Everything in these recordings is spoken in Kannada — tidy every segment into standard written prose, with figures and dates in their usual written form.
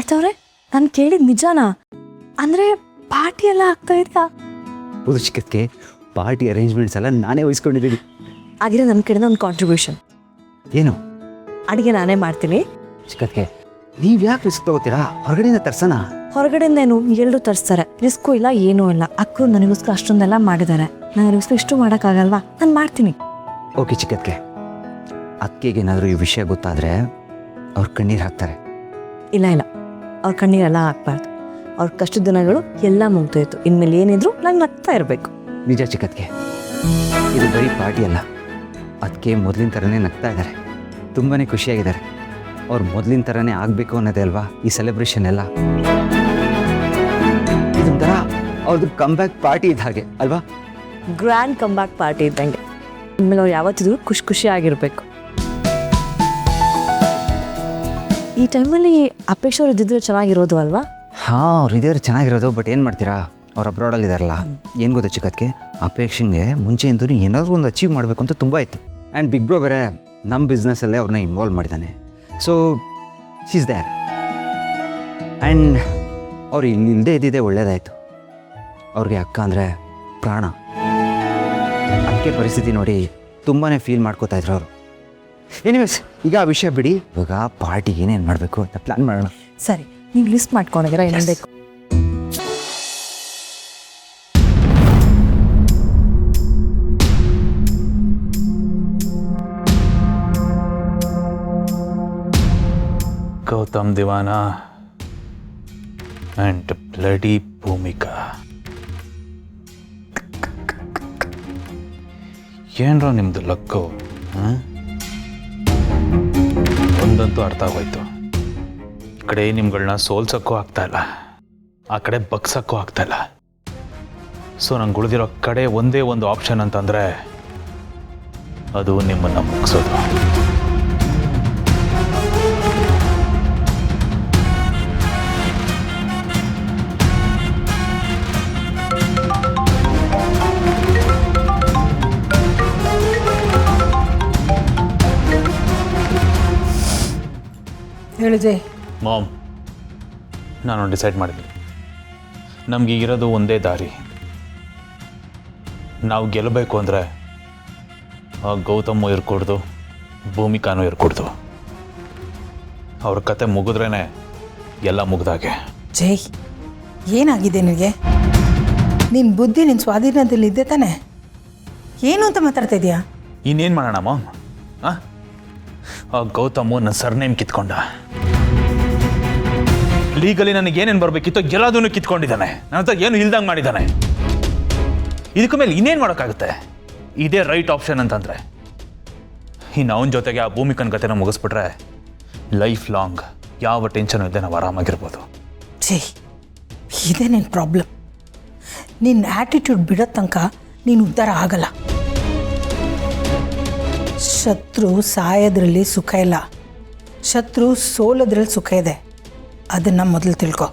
ಪಾರ್ಥವ್ರೆ, ನಾನು ಕೇಳಿದ ನಿಜಾನಾ? ಅಂದರೆ ಪಾರ್ಟಿ ಎಲ್ಲ ಆಗ್ತಾ ಇದೆಯಾ? ಹೌದು ಚಿಕ್ಕಕ್ಕೆ, ಪಾರ್ಟಿ ಅರೇಂಜ್ಮೆಂಟ್ಸ್ ಎಲ್ಲ ನಾನೇ ವಹಿಸ್ಕೊಂಡಿದ್ದೀನಿ. ಆಗಿರೋ ನನ್ನ ಕಡೆಯಿಂದ ಒಂದು ಕಾಂಟ್ರಿಬ್ಯೂಷನ್. ಏನು? ಅಡುಗೆ ನಾನೇ ಮಾಡ್ತೀನಿ. ಚಿಕ್ಕಕ್ಕೆ, ನೀವು ಯಾಕೆ ರಿಸ್ಕ್ ತಗೋತೀರಾ? ಹೊರಗಡೆಯಿಂದ ತರ್ಸೋಣ. ಹೊರಗಡೆಯಿಂದ ಏನು ಎಲ್ಲರೂ ತರಿಸ್ತಾರೆ, ರಿಸ್ಕು ಇಲ್ಲ ಏನೂ ಇಲ್ಲ. ಅಕ್ಕರು ನನಗೋಸ್ಕರ ಅಷ್ಟೊಂದೆಲ್ಲ ಮಾಡಿದ್ದಾರೆ, ನನಗೋಸ್ಕರ ಇಷ್ಟು ಮಾಡೋಕ್ಕಾಗಲ್ವಾ? ನಾನು ಮಾಡ್ತೀನಿ. ಓಕೆ ಚಿಕ್ಕಕ್ಕೆ, ಅಕ್ಕೆಗೆ ಏನಾದರೂ ಈ ವಿಷಯ ಗೊತ್ತಾದರೆ ಅವ್ರು ಕಣ್ಣೀರು ಹಾಕ್ತಾರೆ. ಇಲ್ಲ ಇಲ್ಲ, ಅವ್ರ ಕಣ್ಣೀರೆಲ್ಲ ಹಾಕ್ಬಾರ್ದು. ಅವ್ರ ಕಷ್ಟದ ದಿನಗಳು ಎಲ್ಲ ಮುಗ್ದೋಯ್ತು. ಇನ್ಮೇಲೆ ಏನಿದ್ರು ನಂಗೆ ನಗ್ತಾ ಇರಬೇಕು. ನಿಜ ಚಿಕ್ಕಕ್ಕೆ, ಇದು ಬರೀ ಪಾರ್ಟಿ ಅಲ್ಲ. ಅದಕ್ಕೆ ಮೊದಲಿನ ಥರನೇ ನಗ್ತಾ ಇದ್ದಾರೆ, ತುಂಬಾ ಖುಷಿಯಾಗಿದ್ದಾರೆ. ಅವ್ರು ಮೊದಲಿನ ಥರನೇ ಆಗಬೇಕು ಅನ್ನೋದೇ ಅಲ್ವಾ ಈ ಸೆಲೆಬ್ರೇಷನ್ ಎಲ್ಲ. ಇದೊಂಥರ ಅವ್ರದ್ದು ಕಮ್ಬ್ಯಾಕ್ ಪಾರ್ಟಿ ಇದ್ದ ಹಾಗೆ ಅಲ್ವಾ? ಗ್ರ್ಯಾಂಡ್ ಕಂಬ್ಯಾಕ್ ಪಾರ್ಟಿ ಇದ್ದಂಗೆ. ಇನ್ಮೇಲೆ ಅವ್ರು ಯಾವತ್ತಿದ್ರು ಖುಷಿಯಾಗಿರ್ಬೇಕು. ಈ ಟೈಮಲ್ಲಿ ಅಪೇಕ್ಷ ಅವ್ರು ಇದ್ದಿದ್ರೆ ಚೆನ್ನಾಗಿರೋದು ಅಲ್ವಾ? ಹಾಂ, ಅವ್ರು ಇದ್ದಾರೆ ಚೆನ್ನಾಗಿರೋದು. ಬಟ್ ಏನು ಮಾಡ್ತೀರಾ, ಅವ್ರು ಅಬ್ರಾಡಲ್ಲಿ ಇದ್ದಾರಲ್ಲ. ಏನು ಗೊತ್ತಾ ಚಿಕ್ಕಕ್ಕೆ, ಅಪೇಕ್ಷೆಗೆ ಮುಂಚೆಯಿಂದ ಏನಾದರೂ ಒಂದು ಅಚೀವ್ ಮಾಡಬೇಕು ಅಂತ ತುಂಬ ಇತ್ತು. ಆ್ಯಂಡ್ ಬಿಗ್ ಬ್ರೋ ಬೇರೆ ನಮ್ಮ ಬಿಸ್ನೆಸ್ಸಲ್ಲೇ ಅವ್ರನ್ನ ಇನ್ವಾಲ್ವ್ ಮಾಡಿದ್ದಾನೆ. So she is there. And ಅವ್ರು ಇಲ್ಲದೇ ಇದ್ದಿದ್ದೇ ಒಳ್ಳೇದಾಯಿತು. ಅವ್ರಿಗೆ ಅಕ್ಕ ಅಂದರೆ ಪ್ರಾಣ. ಅದಕ್ಕೆ ಪರಿಸ್ಥಿತಿ ನೋಡಿ ತುಂಬಾ ಫೀಲ್ ಮಾಡ್ಕೋತಾ ಇದ್ರು ಅವರು. ಎನಿವೇಸ್, ಈಗ ಆ ವಿಷಯ ಬಿಡಿ. ಇವಾಗ ಪಾರ್ಟಿಗೆ ಏನೇನು ಮಾಡಬೇಕು ಅಂತ ಪ್ಲ್ಯಾನ್ ಮಾಡೋಣ. ಸರಿ, ನೀವು ಲಿಸ್ಟ್ ಮಾಡ್ಕೊಂಡಿದ್ದೀರಾ ಏನೇನು ಬೇಕು? Gautam Diwan and bloody Bhoomika. ಏನರ ನಿಮ್ಮದು ಲಕ್ಕು. ಒಂದಂತೂ ಅರ್ಥ ಆಗೋಯ್ತು, ಈ ಕಡೆ ನಿಮ್ಗಳನ್ನ ಸೋಲ್ಸೋಕ್ಕೂ ಆಗ್ತಾ ಇಲ್ಲ, ಆ ಕಡೆ ಬಗ್ಸೋಕ್ಕೂ ಆಗ್ತಾ ಇಲ್ಲ. ಸೊ ನಂಗೆ ಉಳಿದಿರೋ ಕಡೆ ಒಂದೇ ಒಂದು ಆಪ್ಷನ್ ಅಂತಂದರೆ ಅದು ನಿಮ್ಮನ್ನು ಮುಗಿಸೋದು. ಹೇಳು ಜೈ. ಮಾಮ್, ನಾನು ಡಿಸೈಡ್ ಮಾಡಿದ್ದೀನಿ. ನಮ್ಗೆ ಇರೋದು ಒಂದೇ ದಾರಿ. ನಾವು ಗೆಲ್ಲಬೇಕು ಅಂದರೆ ಆ ಗೌತಮ್ ಇರ್ಕೊಡ್ದು, ಭೂಮಿಕಾನೂ ಇರ್ಕೊಡ್ದು. ಅವ್ರ ಕತೆ ಮುಗಿದ್ರೇ ಎಲ್ಲ ಮುಗ್ದಾಗೆ. ಜೈ, ಏನಾಗಿದೆ ನಿನಗೆ? ನಿನ್ನ ಬುದ್ಧಿ ನಿನ್ನ ಸ್ವಾಧೀನದಲ್ಲಿ ಇದ್ದೆ ತಾನೆ? ಏನು ಅಂತ ಮಾತಾಡ್ತಾ ಇದೆಯಾ? ಇನ್ನೇನು ಮಾಡೋಣ ಮಾಮ್? ಆ ಗೌತಮು ನನ್ನ ಸರ್ನೇಮ್ ಕಿತ್ಕೊಂಡ. ಲೀಗಲಿ ನನಗೆ ಏನೇನು ಬರಬೇಕಿತ್ತೋ ಎಲ್ಲದನ್ನು ಕಿತ್ಕೊಂಡಿದ್ದಾನೆ. ನನ್ನ ಹತ್ರ ಏನು ಇಲ್ದಂಗೆ ಮಾಡಿದ್ದಾನೆ. ಇದಕ್ಕೆ ಮೇಲೆ ಇನ್ನೇನು ಮಾಡೋಕ್ಕಾಗುತ್ತೆ? ಇದೇ ರೈಟ್ ಆಪ್ಷನ್ ಅಂತಂದರೆ ಇನ್ನು ಅವನ ಜೊತೆಗೆ ಆ ಭೂಮಿಕನ ಕತೆನ ಮುಗಿಸ್ಬಿಟ್ರೆ ಲೈಫ್ ಲಾಂಗ್ ಯಾವ ಟೆನ್ಷನ್ ಇಲ್ಲದೆ ನಾವು ಆರಾಮಾಗಿರ್ಬೋದು. ಜೈ, ಇದೇ ನಿನ್ನ ಪ್ರಾಬ್ಲಮ್. ನಿನ್ನ ಆ್ಯಟಿಟ್ಯೂಡ್ ಬಿಡೋ ತನಕ ನೀನು ಉದ್ಧಾರ ಆಗಲ್ಲ. ಶತ್ರು ಸಾಯೋದ್ರಲ್ಲಿ ಸುಖ ಇಲ್ಲ, ಶತ್ರು ಸೋಲೋದ್ರಲ್ಲಿ ಸುಖ ಇದೆ. ಅದನ್ನು ಮೊದಲು ತಿಳ್ಕೊ.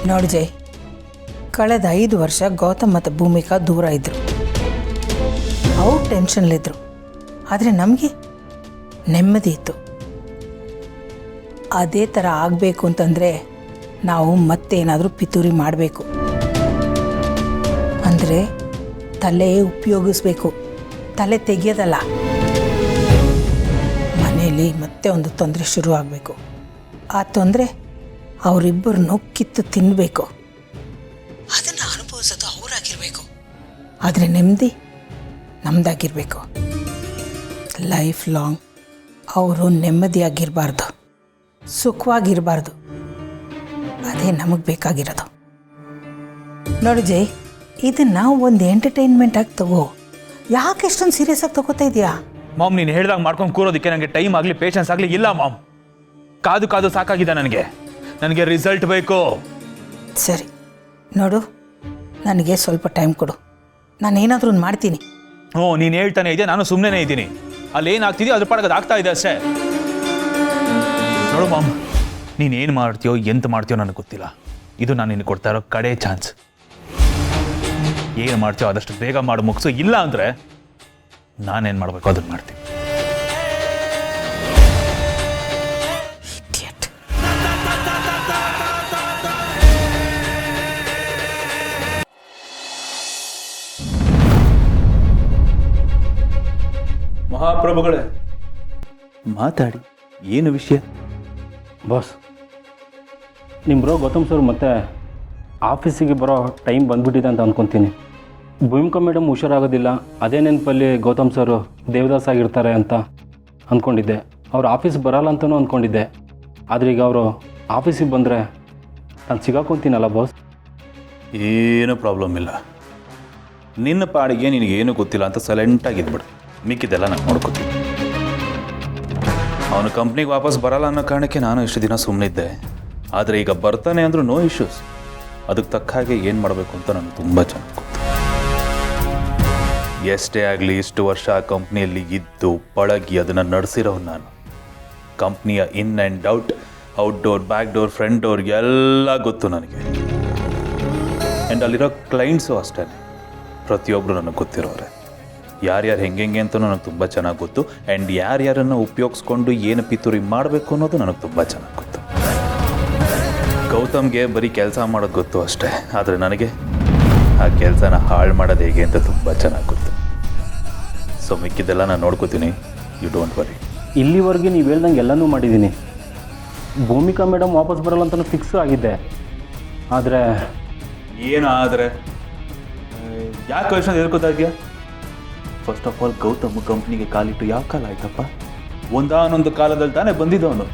ನೋಡಿ ಜೈ, ಕಳೆದ 5 ವರ್ಷ ಗೌತಮ್ ಮತ್ತು ಭೂಮಿಕಾ ದೂರ ಇದ್ದರು. ಅವ್ರು ಟೆನ್ಷನ್ಲಿದ್ದರು, ಆದರೆ ನಮಗೆ ನೆಮ್ಮದಿ ಇತ್ತು. ಅದೇ ಥರ ಆಗಬೇಕು ಅಂತಂದರೆ ನಾವು ಮತ್ತೇನಾದರೂ ಪಿತೂರಿ ಮಾಡಬೇಕು. ಅಂದರೆ ತಲೆ ಉಪಯೋಗಿಸ್ಬೇಕು, ತಲೆ ತೆಗೆಯೋದಲ್ಲ. ಮನೆಯಲ್ಲಿ ಮತ್ತೆ ಒಂದು ತೊಂದರೆ ಶುರು ಆಗಬೇಕು. ಆ ತೊಂದರೆ ಅವರಿಬ್ಬರನ್ನು ಕಿತ್ತು ತಿನ್ನಬೇಕು. ಅದನ್ನು ಅನುಭವಿಸೋದು ಅವರಾಗಿರಬೇಕು, ಆದರೆ ನೆಮ್ಮದಿ ನಮ್ಮದಾಗಿರಬೇಕು. ಲೈಫ್ ಲಾಂಗ್ ಅವರು ನೆಮ್ಮದಿಯಾಗಿರಬಾರ್ದು, ಸುಖವಾಗಿರಬಾರ್ದು. ಅದೇ ನಮಗೆ ಬೇಕಾಗಿರೋದು. ನೋಡಿ ಜೈ, ಇದನ್ನು ಒಂದು ಎಂಟರ್ಟೈನ್ಮೆಂಟಾಗಿ ತಗೋ. ಯಾಕೆ ಎಷ್ಟೊಂದು ಸೀರಿಯಸ್ ಆಗಿ ತಗೋತಾ ಇದೆಯಾ? ಮಾಮ್, ನೀನು ಹೇಳ್ದಾಗ ಮಾಡ್ಕೊಂಡು ಕೂರೋದಕ್ಕೆ ನನಗೆ ಟೈಮ್ ಆಗಲಿ ಪೇಷನ್ಸ್ ಆಗಲಿ ಇಲ್ಲ ಮಾಮ್. ಕಾದು ಕಾದು ಸಾಕಾಗಿದೆ ನನಗೆ ರಿಸಲ್ಟ್ ಬೇಕು. ಸರಿ ನೋಡು, ನನಗೆ ಸ್ವಲ್ಪ ಟೈಮ್ ಕೊಡು, ನಾನು ಏನಾದರೂ ಒಂದು ಮಾಡ್ತೀನಿ. ಹ್ಞೂ, ನೀನು ಹೇಳ್ತಾನೆ ಇದೆ, ನಾನು ಸುಮ್ಮನೆ ಇದ್ದೀನಿ. ಅಲ್ಲಿ ಏನಾಗ್ತಿದೆಯೋ ಅದ್ರ ಪಾಡಕ್ಕೆ ಆಗ್ತಾ ಇದೆ ಅಷ್ಟೇ. ನೋಡು ಮಾಮ್, ನೀನೇನು ಮಾಡ್ತೀಯೋ ಎಂತ ಮಾಡ್ತೀಯೋ ನನಗೆ ಗೊತ್ತಿಲ್ಲ. ಇದು ನಾನು ನಿನಗೆ ಕೊಡ್ತಾ ಇರೋ ಕಡೆ ಚಾನ್ಸ್. ಏನು ಮಾಡ್ತೀಯೋ ಆದಷ್ಟು ಬೇಗ ಮಾಡಿ ಮುಗಿಸು. ಇಲ್ಲ ಅಂದರೆ ನಾನೇನು ಮಾಡಬೇಕು ಅದನ್ನು ಮಾಡ್ತೀನಿ. ಮಹಾಪ್ರಭುಗಳೇ, ಮಾತಾಡಿ, ಏನು ವಿಷಯ? ಬಾಸ್, ನಿಮ್ಮ ಬ್ರೋ ಗೌತಮ್ ಸರ್ ಮತ್ತೆ ಆಫೀಸಿಗೆ ಬರೋ ಟೈಮ್ ಬಂದ್ಬಿಟ್ಟಿದೆ ಅಂತ ಅಂದ್ಕೊತೀನಿ. ಭೂಮಿಕಾ ಮೇಡಮ್ ಹುಷಾರಾಗೋದಿಲ್ಲ, ಅದೇ ನೆನಪಲ್ಲಿ ಗೌತಮ್ ಸರ್ ದೇವದಾಸ್ ಆಗಿರ್ತಾರೆ ಅಂತ ಅಂದ್ಕೊಂಡಿದ್ದೆ. ಅವ್ರು ಆಫೀಸ್ ಬರಲ್ಲ ಅಂತಲೂ ಅಂದ್ಕೊಂಡಿದ್ದೆ. ಆದರೆ ಈಗ ಅವರು ಆಫೀಸಿಗೆ ಬಂದರೆ ನಾನು ಸಿಗಾಕೊಂತೀನಲ್ಲ ಬಾಸ್. ಏನು ಪ್ರಾಬ್ಲಮ್ ಇಲ್ಲ. ನಿನ್ನ ಪಾಡಿಗೆ ನಿನಗೇನು ಗೊತ್ತಿಲ್ಲ ಅಂತ ಸೈಲೆಂಟಾಗಿದ್ಬಿಡು. ಮಿಕ್ಕಿದ್ದೆಲ್ಲ ನಾನು ನೋಡ್ಕೊತೀನಿ. ಅವನು ಕಂಪ್ನಿಗೆ ವಾಪಸ್ ಬರಲ್ಲ ಅನ್ನೋ ಕಾರಣಕ್ಕೆ ನಾನು ಇಷ್ಟು ದಿನ ಸುಮ್ಮನಿದ್ದೆ. ಆದರೆ ಈಗ ಬರ್ತಾನೆ ಅಂದರೂ ನೋ ಇಶ್ಯೂಸ್. ಅದಕ್ಕೆ ತಕ್ಕ ಹಾಗೆ ಏನು ಮಾಡಬೇಕು ಅಂತ ನನಗೆ ತುಂಬ ಚೆನ್ನಾಗಿ ಗೊತ್ತು. ಎಷ್ಟೇ ಆಗಲಿ ಇಷ್ಟು ವರ್ಷ ಆ ಕಂಪ್ನಿಯಲ್ಲಿ ಇದ್ದು ಪಳಗಿ ಅದನ್ನು ನಡೆಸಿರೋನು ನಾನು. ಕಂಪ್ನಿಯ in and outdoor, back door, front door ಎಲ್ಲ ಗೊತ್ತು ನನಗೆ. ಆ್ಯಂಡ್ ಅಲ್ಲಿರೋ ಕ್ಲೈಂಟ್ಸು ಅಷ್ಟೇ, ಪ್ರತಿಯೊಬ್ಬರು ನನಗೆ ಗೊತ್ತಿರೋರೆ. ಯಾರ್ಯಾರು ಹೆಂಗೆ ಅಂತಲೂ ನನಗೆ ತುಂಬ ಚೆನ್ನಾಗಿ ಗೊತ್ತು. ಆ್ಯಂಡ್ ಯಾರ್ಯಾರನ್ನು ಉಪಯೋಗಿಸ್ಕೊಂಡು ಏನು ಪಿತೂರಿ ಮಾಡಬೇಕು ಅನ್ನೋದು ನನಗೆ ತುಂಬ ಚೆನ್ನಾಗಿ ಗೊತ್ತು. ಗೌತಮ್ಗೆ ಬರೀ ಕೆಲಸ ಮಾಡೋದು ಗೊತ್ತು ಅಷ್ಟೇ, ಆದರೆ ನನಗೆ ಆ ಕೆಲಸನ ಹಾಳು ಮಾಡೋದು ಹೇಗೆ ಅಂತ ತುಂಬ ಚೆನ್ನಾಗಿ ಗೊತ್ತು. ಸೊ ಮಿಕ್ಕಿದ್ದೆಲ್ಲ ನಾನು ನೋಡ್ಕೋತೀನಿ, ಯು ಡೋಂಟ್ ವರಿ. ಇಲ್ಲಿವರೆಗೆ ನೀವು ಹೇಳ್ದಂಗೆ ಎಲ್ಲನೂ ಮಾಡಿದ್ದೀನಿ. ಭೂಮಿಕಾ ಮೇಡಮ್ ವಾಪಸ್ ಬರಲ್ಲ ಅಂತಲೂ ಫಿಕ್ಸ್ ಆಗಿದ್ದೆ. ಆದರೆ ಏನು ಆದರೆ ಯಾಕೆ ಯೋಚನೆ ಎದ್ಕೋತಾ ಇದೆಯಾ? ಫಸ್ಟ್ ಆಫ್ ಆಲ್ ಗೌತಮ್ ಕಂಪ್ನಿಗೆ ಕಾಲಿಟ್ಟು ಯಾವ ಕಾಲ ಆಯ್ತಪ್ಪ? ಒಂದಾನೊಂದು ಕಾಲದಲ್ಲಿ ತಾನೇ ಬಂದಿದ್ದವನು.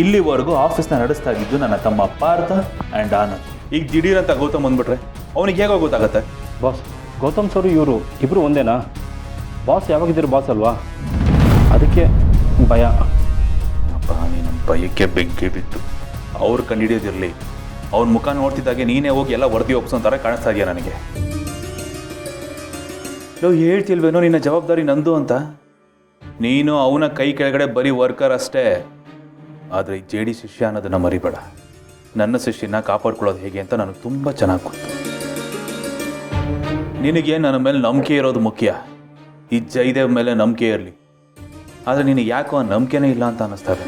ಇಲ್ಲಿವರೆಗೂ ಆಫೀಸ್ನ ನಡೆಸ್ತಾ ಇದ್ದು ನನ್ನ ತಮ್ಮ ಪಾರ್ಥ ಆ್ಯಂಡ್ ಆನಂದ್. ಈಗ ದಿಢೀರಂತ ಗೌತಮ್ ಬಂದ್ಬಿಟ್ರೆ ಅವನಿಗೆ ಹೇಗೋ ಗೊತ್ತಾಗತ್ತೆ? ಬಾಸ್, ಗೌತಮ್ ಸರು ಇವರು ಇಬ್ಬರು ಒಂದೇನಾ? ಬಾಸ್ ಯಾವಾಗಿದ್ದೀರು ಬಾಸ್ ಅಲ್ವಾ, ಅದಕ್ಕೆ ಭಯ. ಅಪ್ಪ, ನೀನು ಭಯಕ್ಕೆ ಬೆಂಕಿ ಬಿತ್ತು. ಅವ್ರು ಕಂಡುಹಿಡಿಯೋದಿರಲಿ. ಅವ್ನ ಮುಖ ನೋಡ್ತಿದ್ದಾಗೆ ನೀನೇ ಹೋಗಿ ಎಲ್ಲ ವರದಿ ಒಪ್ಸೋ ಥರ ಕಾಣಿಸ್ತಾ ಇದೆಯಾ ನನಗೆ? ನಾವು ಹೇಳ್ತಿಲ್ವೇನೋ ನಿನ್ನ ಜವಾಬ್ದಾರಿ ನಂದು ಅಂತ. ನೀನು ಅವನ ಕೈ ಕೆಳಗಡೆ ಬರೀ ವರ್ಕರ್ ಅಷ್ಟೇ. ಆದರೆ ಈ JD ಶಿಷ್ಯ ಅನ್ನೋದನ್ನು ಮರಿಬೇಡ. ನನ್ನ ಶಿಷ್ಯನ ಕಾಪಾಡ್ಕೊಳ್ಳೋದು ಹೇಗೆ ಅಂತ ನನಗೆ ತುಂಬ ಚೆನ್ನಾಗಿ ಗೊತ್ತು. ನಿನಗೆ ನನ್ನ ಮೇಲೆ ನಂಬಿಕೆ ಇರೋದು ಮುಖ್ಯ. ಈ ಜಯದೇವ್ ಮೇಲೆ ನಂಬಿಕೆ ಇರಲಿ. ಆದರೆ ನಿನಗೆ ಯಾಕೋ ಆ ನಂಬಿಕೆನೇ ಇಲ್ಲ ಅಂತ ಅನ್ನಿಸ್ತಾ ಇದೆ.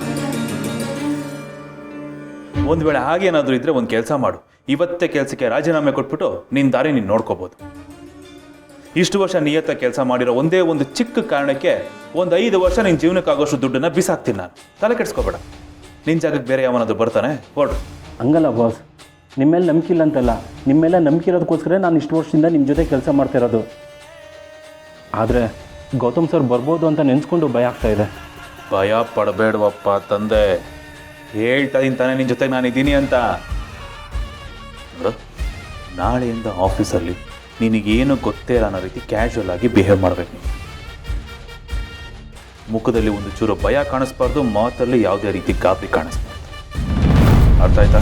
ಒಂದು ವೇಳೆ ಹಾಗೇನಾದರೂ ಇದ್ದರೆ ಒಂದು ಕೆಲಸ ಮಾಡು. ಇವತ್ತೇ ಕೆಲಸಕ್ಕೆ ರಾಜೀನಾಮೆ ಕೊಟ್ಬಿಟ್ಟು ನಿನ್ನ ದಾರಿ ನೀನು ನೋಡ್ಕೋಬೋದು. ಇಷ್ಟು ವರ್ಷ ನಿಯತ್ತ ಕೆಲಸ ಮಾಡಿರೋ ಒಂದೇ ಒಂದು ಚಿಕ್ಕ ಕಾರಣಕ್ಕೆ ಒಂದು 5 ವರ್ಷ ನಿನ್ನ ಜೀವನಕ್ಕಾಗೋಷ್ಟು ದುಡ್ಡನ್ನು ಬಿಸಾಕ್ತೀನಿ ನಾನು. ತಲೆ ಕೆಡಿಸ್ಕೋಬೇಡ. ನಿನ್ನ ಜಾಗಕ್ಕೆ ಬೇರೆ ಯಾವನಾದರೂ ಬರ್ತಾನೆ, ಹೊರಡು. ಹಂಗಲ್ಲ ಬಾಸ್, ನಿಮ್ಮ ಮೇಲೆ ನಂಬಿಕೆ ಇಲ್ಲ ಅಂತಲ್ಲ, ನಿಮ್ಮ ಮೇಲೆ ನಂಬಿಕೆ ಇರೋದಕ್ಕೋಸ್ಕರ ನಾನು ಇಷ್ಟು ವರ್ಷದಿಂದ ನಿಮ್ಮ ಜೊತೆ ಕೆಲಸ ಮಾಡ್ತಿರೋದು. ಆದರೆ ಗೌತಮ್ ಸರ್ ಬರ್ಬೋದು ಅಂತ ನೆನೆಸ್ಕೊಂಡು ಭಯ ಆಗ್ತಾ ಇದೆ. ಭಯ ಪಡಬೇಡವಪ್ಪ ತಂದೆ. ಹೇಳ್ತಾ ತಾನೆ ನಿನ್ನ ಜೊತೆಗೆ ನಾನಿದ್ದೀನಿ ಅಂತ. ನಾಳೆಯಿಂದ ಆಫೀಸಲ್ಲಿ ನಿನಗೇನು ಗೊತ್ತೇ ಇಲ್ಲ ಅನ್ನೋ ರೀತಿ ಕ್ಯಾಶುವಲ್ ಆಗಿ ಬಿಹೇವ್ ಮಾಡಬೇಕು. ನೀನು ಮುಖದಲ್ಲಿ ಒಂದು ಚೂರು ಭಯ ಕಾಣಿಸ್ಬಾರ್ದು, ಮಾತಲ್ಲಿ ಯಾವುದೇ ರೀತಿ ಗಾಬರಿ ಕಾಣಿಸ್ಬಾರ್ದು. ಅರ್ಥ ಆಯ್ತಾ?